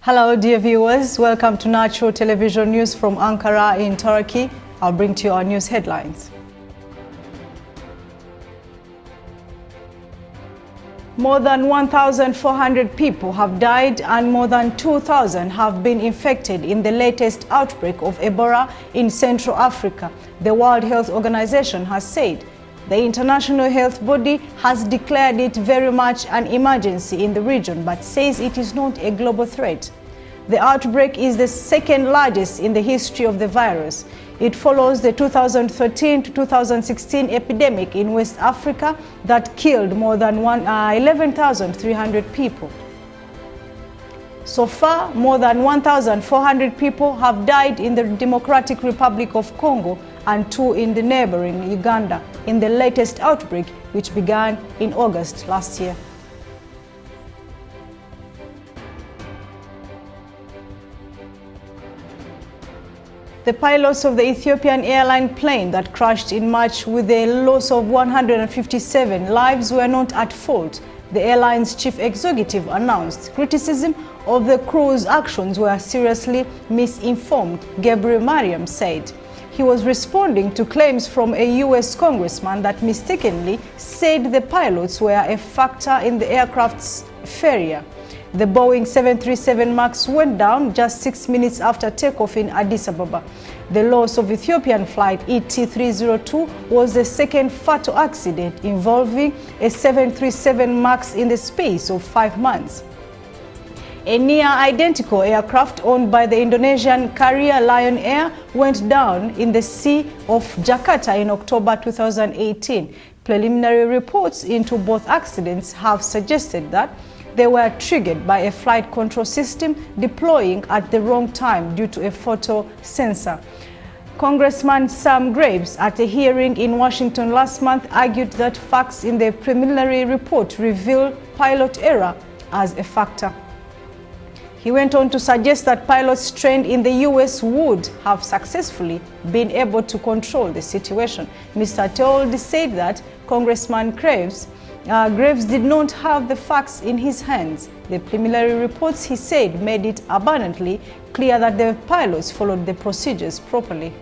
Hello dear viewers, welcome to Natural Television News from Ankara in Turkey. I'll bring to you our news headlines. More than 1,400 people have died and more than 2,000 have been infected in the latest outbreak of Ebola in Central Africa, the World Health Organization has said. The international health body has declared it very much an emergency in the region but says it is not a global threat. The outbreak is the second largest in the history of the virus. It follows the 2013 to 2016 epidemic in West Africa that killed more than 11,300 people. So far, more than 1,400 people have died in the Democratic Republic of Congo and 2 in the neighboring Uganda in the latest outbreak, which began in August last year. The pilots of the Ethiopian airline plane that crashed in March with a loss of 157 lives were not at fault, the airline's chief executive announced. Criticism of the crew's actions were seriously misinformed, Gabriel Mariam said. He was responding to claims from a U.S. congressman that mistakenly said the pilots were a factor in the aircraft's failure. The Boeing 737 MAX went down just 6 minutes after takeoff in Addis Ababa. The loss of Ethiopian flight ET302 was the second fatal accident involving a 737 MAX in the space of 5 months. A near-identical aircraft owned by the Indonesian carrier Lion Air went down in the Sea of Jakarta in October 2018. Preliminary reports into both accidents have suggested that they were triggered by a flight control system deploying at the wrong time due to a photo sensor. Congressman Sam Graves, at a hearing in Washington last month, argued that facts in the preliminary report reveal pilot error as a factor. He went on to suggest that pilots trained in the U.S. would have successfully been able to control the situation. Mr. Teoldi said that Congressman Graves did not have the facts in his hands. The preliminary reports, he said, made it abundantly clear that the pilots followed the procedures properly.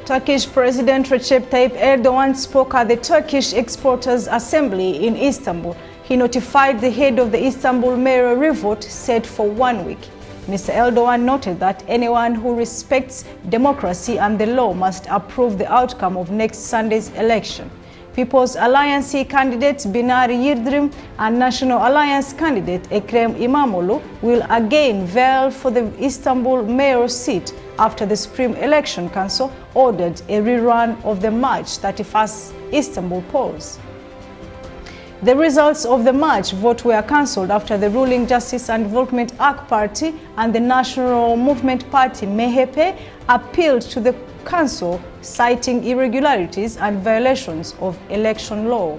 Turkish President Recep Tayyip Erdogan spoke at the Turkish Exporters Assembly in Istanbul. He notified the head of the Istanbul mayoral revolt set for 1 week. Mr. Erdogan noted that anyone who respects democracy and the law must approve the outcome of next Sunday's election. People's Alliance candidate Binali Yildirim and National Alliance candidate Ekrem İmamoğlu will again vie for the Istanbul mayoral seat after the Supreme Election Council ordered a rerun of the March 31st Istanbul polls. The results of the March vote were cancelled after the ruling Justice and Development AK Party and the National Movement Party MHP appealed to the council, citing irregularities and violations of election law.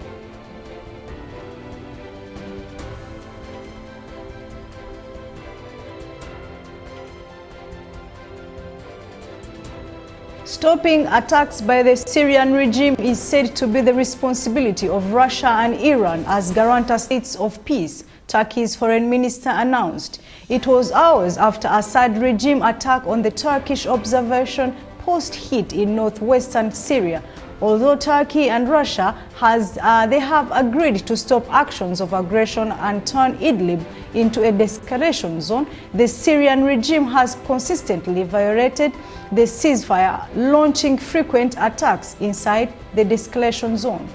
Stopping attacks by the Syrian regime is said to be the responsibility of Russia and Iran as guarantor states of peace, Turkey's foreign minister announced. It was hours after Assad regime attack on the Turkish observation post hit in northwestern Syria. Although Turkey and Russia have agreed to stop actions of aggression and turn Idlib into a de-escalation zone, the Syrian regime has consistently violated the ceasefire, launching frequent attacks inside the de-escalation zone.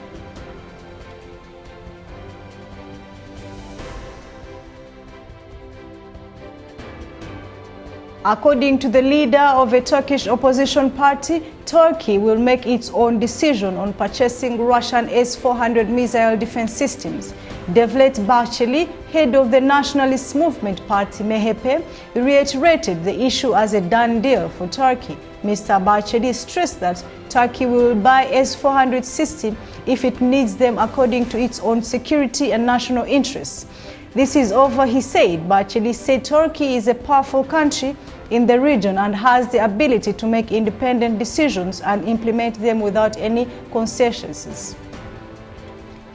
According to the leader of a Turkish opposition party, Turkey will make its own decision on purchasing Russian S-400 missile defense systems. Devlet Bahçeli, head of the Nationalist Movement Party MHP, reiterated the issue as a done deal for Turkey. Mr. Bahçeli stressed that Turkey will buy S-400 systems if it needs them according to its own security and national interests. This is over, he said. Bahçeli said Turkey is a powerful country in the region and has the ability to make independent decisions and implement them without any concessions.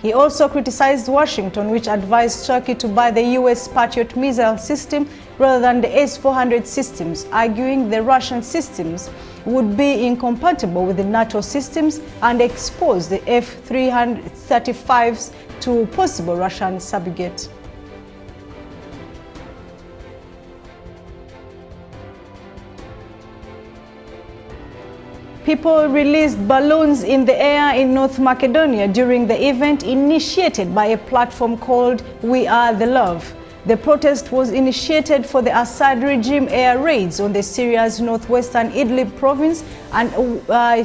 He also criticized Washington, which advised Turkey to buy the US Patriot missile system rather than the S-400 systems, arguing the Russian systems would be incompatible with the NATO systems and expose the F-335s to possible Russian subjugate. People released balloons in the air in North Macedonia during the event initiated by a platform called We Are the Love. The protest was initiated for the Assad regime air raids on the Syria's northwestern Idlib province and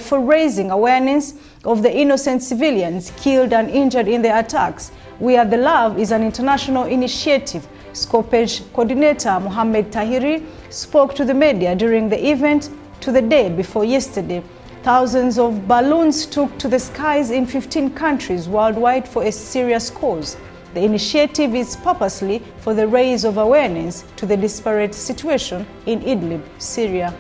for raising awareness of the innocent civilians killed and injured in the attacks. We Are the Love is an international initiative. Skopje coordinator Mohammed Tahiri spoke to the media during the event to the day before yesterday. Thousands of balloons took to the skies in 15 countries worldwide for a serious cause. The initiative is purposely for the raise of awareness to the disparate situation in Idlib, Syria.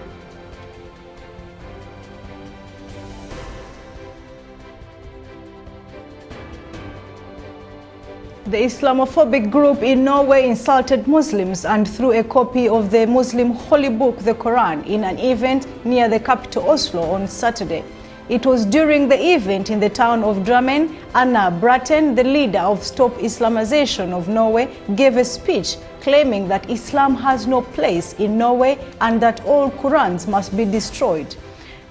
The Islamophobic group in Norway insulted Muslims and threw a copy of the Muslim holy book, the Quran, in an event near the capital Oslo on Saturday. It was during the event in the town of Drammen. Anna Bratten, the leader of Stop Islamization of Norway, gave a speech claiming that Islam has no place in Norway and that all Qurans must be destroyed.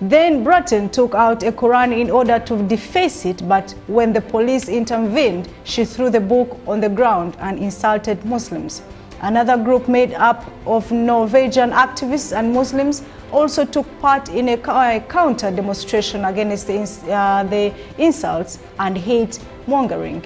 Then Bratten took out a Quran in order to deface it, but when the police intervened, she threw the book on the ground and insulted Muslims. Another group made up of Norwegian activists and Muslims also took part in a counter demonstration against the insults and hate mongering.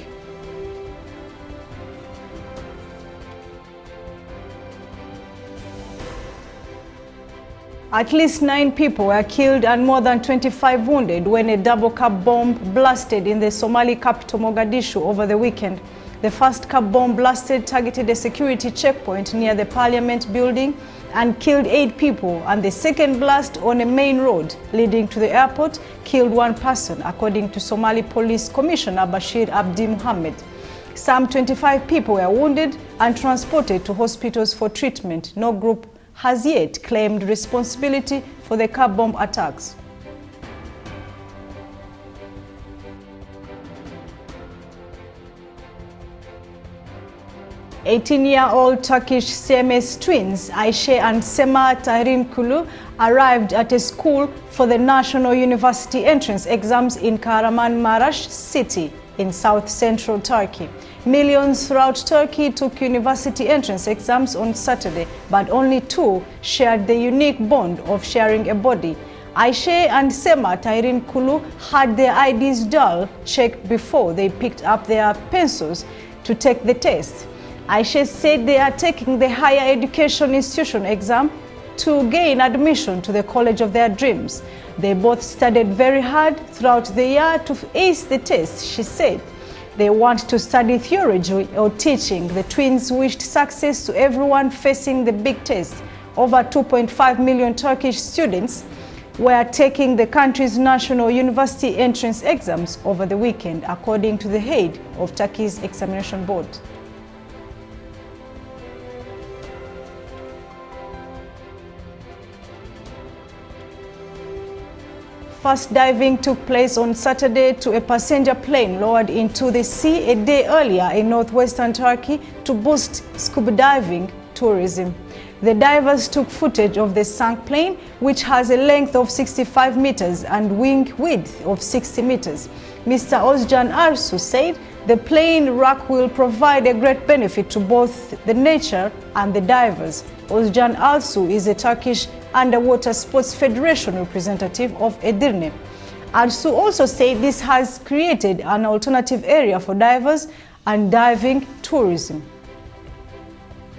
At least 9 people were killed and more than 25 wounded when a double-cap bomb blasted in the Somali capital Mogadishu over the weekend. The first cap bomb blasted targeted a security checkpoint near the parliament building and killed 8 people, and the second blast on a main road leading to the airport killed 1 person, according to Somali Police Commissioner Bashir Abdi Mohammed. Some 25 people were wounded and transported to hospitals for treatment. No group has yet claimed responsibility for the car bomb attacks. "18-year-old Turkish Siamese twins Ayşe and Sema Tahrinkulu arrived at a school for the National University entrance exams in Kahramanmaraş city in south-central Turkey. Millions throughout Turkey took university entrance exams on Saturday, but only 2 shared the unique bond of sharing a body. Ayşe and Sema Tahrinkulu had their IDs dual checked before they picked up their pencils to take the test. Ayşe said they are taking the higher education institution exam to gain admission to the college of their dreams. They both studied very hard throughout the year to ace the test, she said. They want to study theology or teaching. The twins wished success to everyone facing the big test. Over 2.5 million Turkish students were taking the country's national university entrance exams over the weekend, according to the head of Turkey's examination board. First diving took place on Saturday to a passenger plane lowered into the sea a day earlier in northwestern Turkey to boost scuba diving tourism. The divers took footage of the sunk plane, which has a length of 65 meters and wing width of 60 meters. Mr. Ozcan Arsu said the plane wreck will provide a great benefit to both the nature and the divers. Ozcan Arsu is a Turkish Underwater Sports Federation representative of Edirne. Arsu also said this has created an alternative area for divers and diving tourism.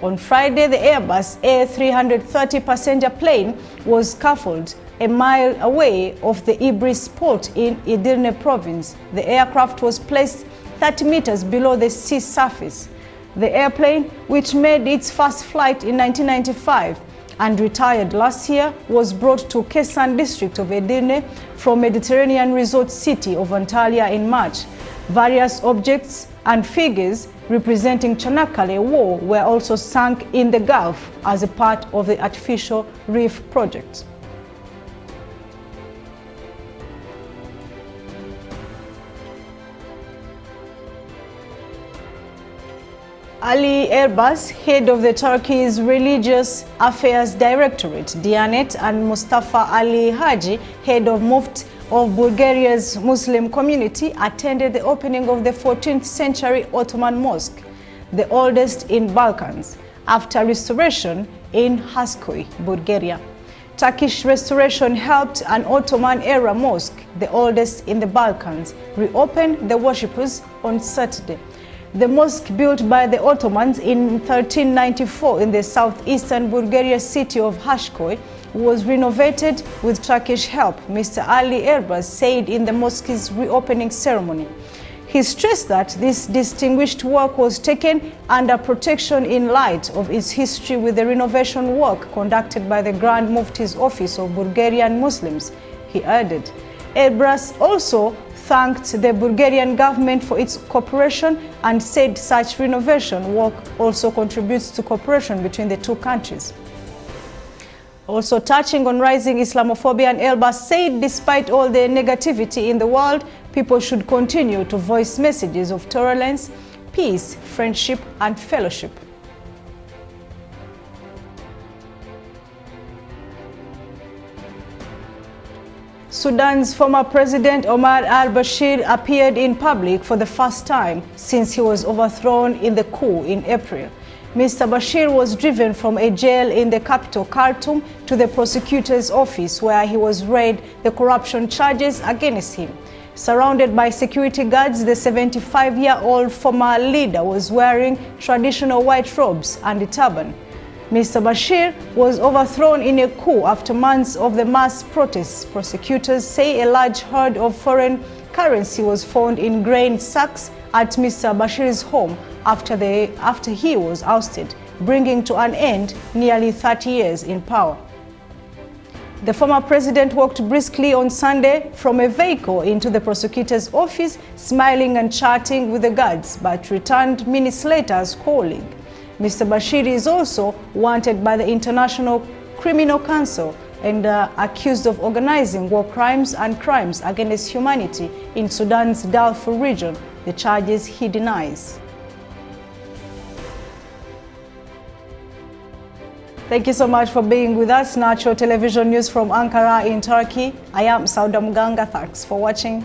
On Friday, the Airbus A330 passenger plane was scaffolded a mile away off the Ibris port in Edirne province. The aircraft was placed 30 meters below the sea surface. The airplane, which made its first flight in 1995 and retired last year, was brought to Kesan district of Edirne from Mediterranean resort city of Antalya in March. Various objects and figures representing Çanakkale War were also sunk in the Gulf as a part of the artificial reef project. Ali Erbas, head of the Turkey's Religious Affairs Directorate, Diyanet, and Mustafa Ali Haji, head of Mufti of Bulgaria's Muslim community, attended the opening of the 14th century Ottoman Mosque, the oldest in Balkans, after restoration in Haskoy, Bulgaria. Turkish restoration helped an Ottoman-era mosque, the oldest in the Balkans, reopen the worshippers on Saturday. The mosque, built by the Ottomans in 1394 in the southeastern Bulgaria city of Haskoy, was renovated with Turkish help, Mr. Ali Erbas said in the mosque's reopening ceremony. He stressed that this distinguished work was taken under protection in light of its history with the renovation work conducted by the Grand Mufti's Office of Bulgarian Muslims, he added. Erbas also thanked the Bulgarian government for its cooperation and said such renovation work also contributes to cooperation between the two countries. Also touching on rising Islamophobia, Erbas said despite all the negativity in the world, people should continue to voice messages of tolerance, peace, friendship, and fellowship. Sudan's former president Omar al-Bashir appeared in public for the first time since he was overthrown in the coup in April. Mr. Bashir was driven from a jail in the capital, Khartoum, to the prosecutor's office where he was read the corruption charges against him. Surrounded by security guards, the 75-year-old former leader was wearing traditional white robes and a turban. Mr. Bashir was overthrown in a coup after months of the mass protests. Prosecutors say a large herd of foreign currency was found in grain sacks at Mr. Bashir's home after he was ousted, bringing to an end nearly 30 years in power. The former president walked briskly on Sunday from a vehicle into the prosecutor's office, smiling and chatting with the guards, but returned minutes later as colleague. Mr. Bashir is also wanted by the International Criminal Council and accused of organizing war crimes and crimes against humanity in Sudan's Darfur region, the charges he denies. Thank you so much for being with us. Natural Television News from Ankara in Turkey. I am Sauda Muganga. Thanks for watching.